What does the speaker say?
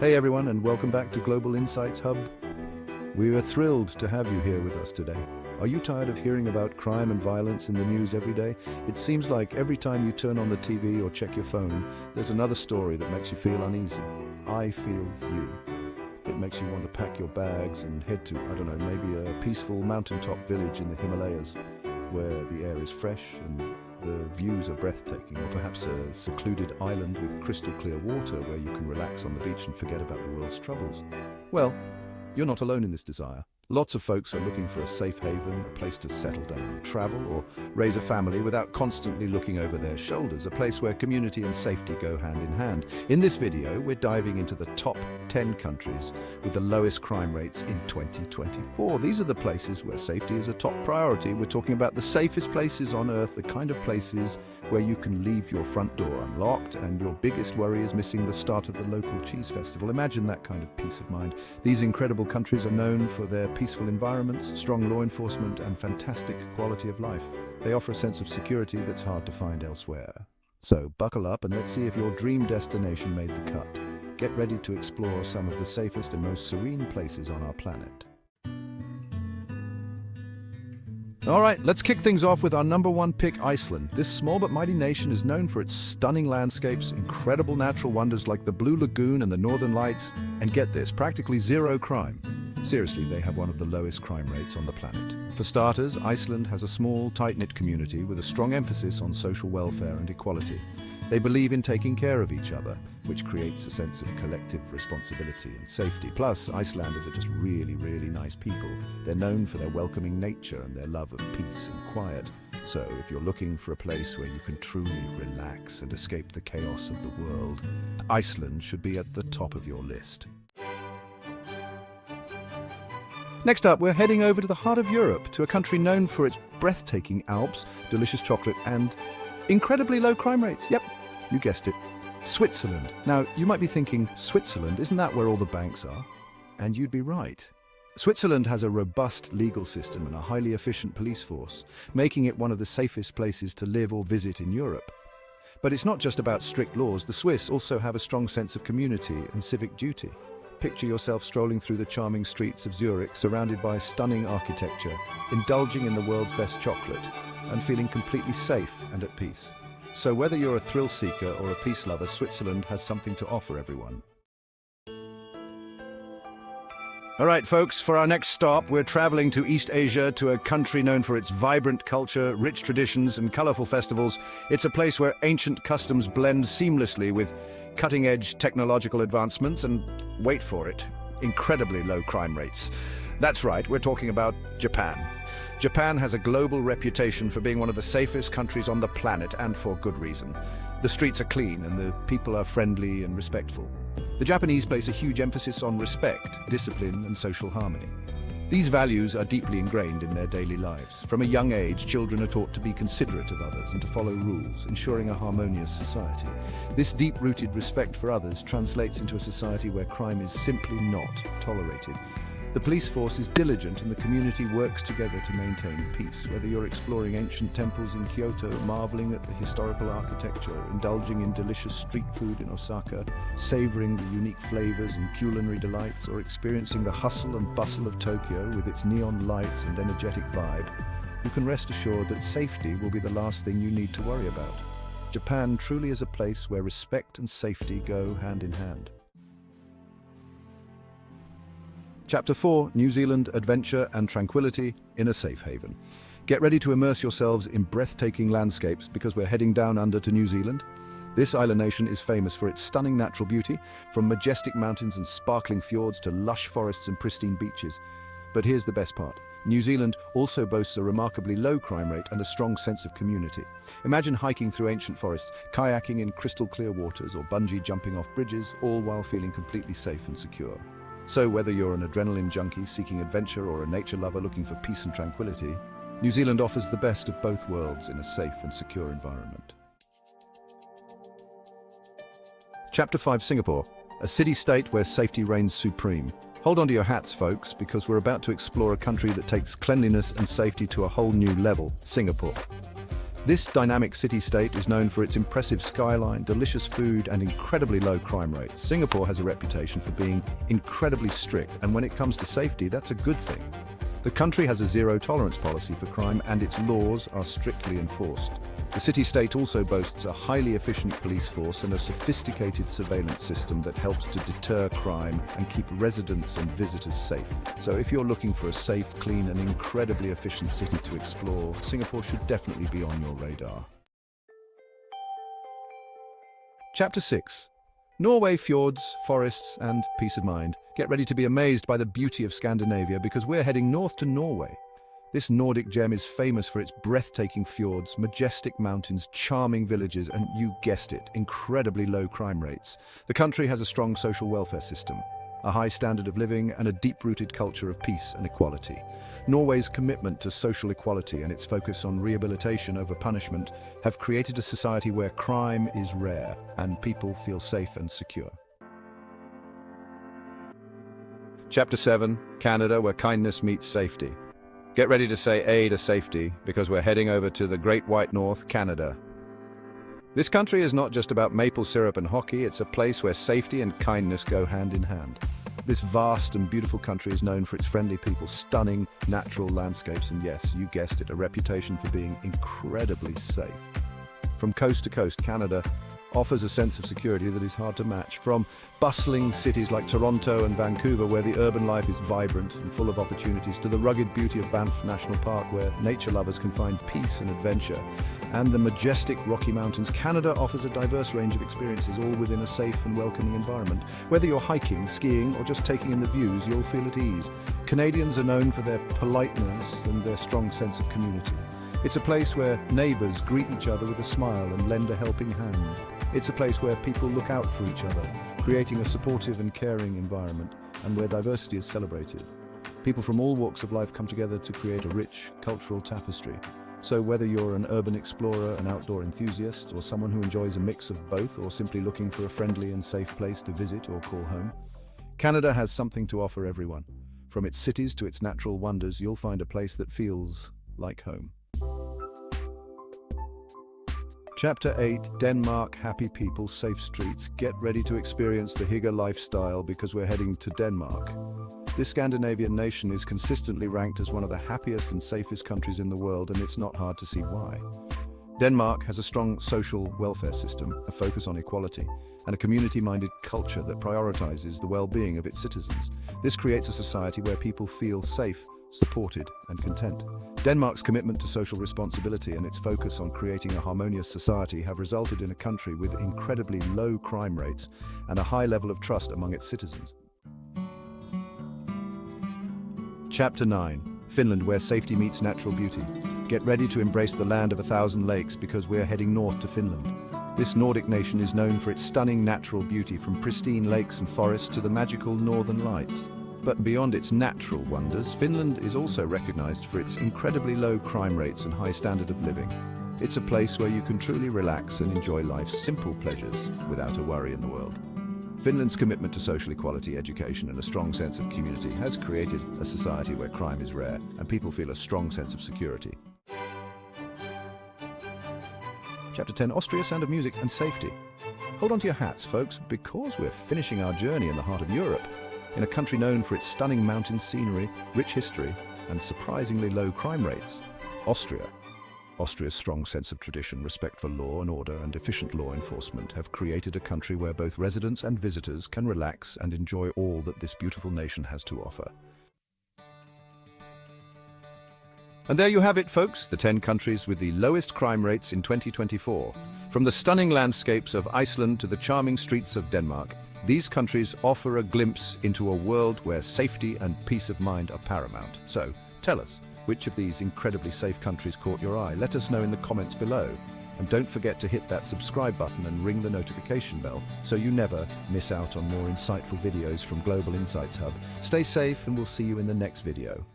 Hey everyone, and welcome back to Global Insights Hub. We are thrilled to have you here with us today. Are you tired of hearing about crime and violence in the news every day? It seems like every time you turn on the TV or check your phone, there's another story that makes you feel uneasy. I feel you. It makes you want to pack your bags and head to, maybe a peaceful mountaintop village in the Himalayas, where the air is fresh and the views are breathtaking, or perhaps a secluded island with crystal clear water where you can relax on the beach and forget about the world's troubles. Well, you're not alone in this desire. Lots of folks are looking for a safe haven, a place to settle down, travel, or raise a family without constantly looking over their shoulders, a place where community and safety go hand in hand. In this video, we're diving into the top 10 countries with the lowest crime rates in 2024. These are the places where safety is a top priority. We're talking about the safest places on Earth, the kind of places where you can leave your front door unlocked and your biggest worry is missing the start of the local cheese festival. Imagine that kind of peace of mind. These incredible countries are known for their peaceful environments, strong law enforcement, and fantastic quality of life. They offer a sense of security that's hard to find elsewhere. So buckle up and let's see if your dream destination made the cut. Get ready to explore some of the safest and most serene places on our planet. All right, let's kick things off with our number one pick, Iceland. This small but mighty nation is known for its stunning landscapes, incredible natural wonders like the Blue Lagoon and the Northern Lights, and get this, practically zero crime. Seriously, they have one of the lowest crime rates on the planet. For starters, Iceland has a small, tight-knit community with a strong emphasis on social welfare and equality. They believe in taking care of each other, which creates a sense of collective responsibility and safety. Plus, Icelanders are just really, really nice people. They're known for their welcoming nature and their love of peace and quiet. So, if you're looking for a place where you can truly relax and escape the chaos of the world, Iceland should be at the top of your list. Next up, we're heading over to the heart of Europe, to a country known for its breathtaking Alps, delicious chocolate, and incredibly low crime rates. Yep, you guessed it. Switzerland. Now, you might be thinking, Switzerland, isn't that where all the banks are? And you'd be right. Switzerland has a robust legal system and a highly efficient police force, making it one of the safest places to live or visit in Europe. But it's not just about strict laws. The Swiss also have a strong sense of community and civic duty. Picture yourself strolling through the charming streets of Zurich, surrounded by stunning architecture, indulging in the world's best chocolate, and feeling completely safe and at peace. So whether you're a thrill seeker or a peace lover, Switzerland has something to offer everyone. All right, folks, for our next stop, we're traveling to East Asia, to a country known for its vibrant culture, rich traditions, and colorful festivals. It's a place where ancient customs blend seamlessly with cutting-edge technological advancements and, wait for it, incredibly low crime rates. That's right, we're talking about Japan. Japan has a global reputation for being one of the safest countries on the planet, and for good reason. The streets are clean and the people are friendly and respectful. The Japanese place a huge emphasis on respect, discipline, and social harmony. These values are deeply ingrained in their daily lives. From a young age, children are taught to be considerate of others and to follow rules, ensuring a harmonious society. This deep-rooted respect for others translates into a society where crime is simply not tolerated. The police force is diligent and the community works together to maintain peace. Whether you're exploring ancient temples in Kyoto, marveling at the historical architecture, indulging in delicious street food in Osaka, savoring the unique flavors and culinary delights, or experiencing the hustle and bustle of Tokyo with its neon lights and energetic vibe, you can rest assured that safety will be the last thing you need to worry about. Japan truly is a place where respect and safety go hand in hand. Chapter 4, New Zealand, Adventure and Tranquility in a Safe Haven. Get ready to immerse yourselves in breathtaking landscapes because we're heading down under to New Zealand. This island nation is famous for its stunning natural beauty, from majestic mountains and sparkling fjords to lush forests and pristine beaches. But here's the best part. New Zealand also boasts a remarkably low crime rate and a strong sense of community. Imagine hiking through ancient forests, kayaking in crystal clear waters, or bungee jumping off bridges, all while feeling completely safe and secure. So whether you're an adrenaline junkie seeking adventure or a nature lover looking for peace and tranquility, New Zealand offers the best of both worlds in a safe and secure environment. Chapter 5, Singapore, a city-state where safety reigns supreme. Hold on to your hats, folks, because we're about to explore a country that takes cleanliness and safety to a whole new level, Singapore. This dynamic city-state is known for its impressive skyline, delicious food, and incredibly low crime rates. Singapore has a reputation for being incredibly strict, and when it comes to safety, that's a good thing. The country has a zero-tolerance policy for crime, and its laws are strictly enforced. The city-state also boasts a highly efficient police force and a sophisticated surveillance system that helps to deter crime and keep residents and visitors safe. So if you're looking for a safe, clean, and incredibly efficient city to explore, Singapore should definitely be on your radar. Chapter 6. Norway fjords, forests, and peace of mind. Get ready to be amazed by the beauty of Scandinavia because we're heading north to Norway. This Nordic gem is famous for its breathtaking fjords, majestic mountains, charming villages, and you guessed it, incredibly low crime rates. The country has a strong social welfare system, a high standard of living, and a deep-rooted culture of peace and equality. Norway's commitment to social equality and its focus on rehabilitation over punishment have created a society where crime is rare and people feel safe and secure. Chapter 7. Canada, where kindness meets safety. Get ready to say A to safety because we're heading over to the Great White North, Canada. This country is not just about maple syrup and hockey, it's a place where safety and kindness go hand in hand. This vast and beautiful country is known for its friendly people, stunning natural landscapes, and yes, you guessed it, a reputation for being incredibly safe. From coast to coast, Canada offers a sense of security that is hard to match. From bustling cities like Toronto and Vancouver, where the urban life is vibrant and full of opportunities, to the rugged beauty of Banff National Park, where nature lovers can find peace and adventure, and the majestic Rocky Mountains, Canada offers a diverse range of experiences, all within a safe and welcoming environment. Whether you're hiking, skiing, or just taking in the views, you'll feel at ease. Canadians are known for their politeness and their strong sense of community. It's a place where neighbors greet each other with a smile and lend a helping hand. It's a place where people look out for each other, creating a supportive and caring environment, and where diversity is celebrated. People from all walks of life come together to create a rich cultural tapestry. So whether you're an urban explorer, an outdoor enthusiast, or someone who enjoys a mix of both, or simply looking for a friendly and safe place to visit or call home, Canada has something to offer everyone. From its cities to its natural wonders, you'll find a place that feels like home. Chapter 8. Denmark, happy people, safe streets. Get ready to experience the hygge lifestyle because we're heading to Denmark. This Scandinavian nation is consistently ranked as one of the happiest and safest countries in the world, and it's not hard to see why. Denmark has a strong social welfare system, a focus on equality, and a community-minded culture that prioritizes the well-being of its citizens. This creates a society where people feel safe, supported, and content. Denmark's commitment to social responsibility and its focus on creating a harmonious society have resulted in a country with incredibly low crime rates and a high level of trust among its citizens. Chapter 9. Finland, where safety meets natural beauty. Get ready to embrace the land of 1,000 lakes because we're heading north to Finland. This Nordic nation is known for its stunning natural beauty, from pristine lakes and forests to the magical northern lights. But beyond its natural wonders, Finland is also recognized for its incredibly low crime rates and high standard of living. It's a place where you can truly relax and enjoy life's simple pleasures without a worry in the world. Finland's commitment to social equality, education, and a strong sense of community has created a society where crime is rare and people feel a strong sense of security. Chapter 10. Austria, sound of music and safety. Hold on to your hats, folks, because we're finishing our journey in the heart of Europe, in a country known for its stunning mountain scenery, rich history, and surprisingly low crime rates. Austria. Austria's strong sense of tradition, respect for law and order, and efficient law enforcement have created a country where both residents and visitors can relax and enjoy all that this beautiful nation has to offer. And there you have it, folks, the 10 countries with the lowest crime rates in 2024. From the stunning landscapes of Iceland to the charming streets of Denmark, these countries offer a glimpse into a world where safety and peace of mind are paramount. So, tell us, which of these incredibly safe countries caught your eye? Let us know in the comments below. And don't forget to hit that subscribe button and ring the notification bell so you never miss out on more insightful videos from Global Insights Hub. Stay safe and we'll see you in the next video.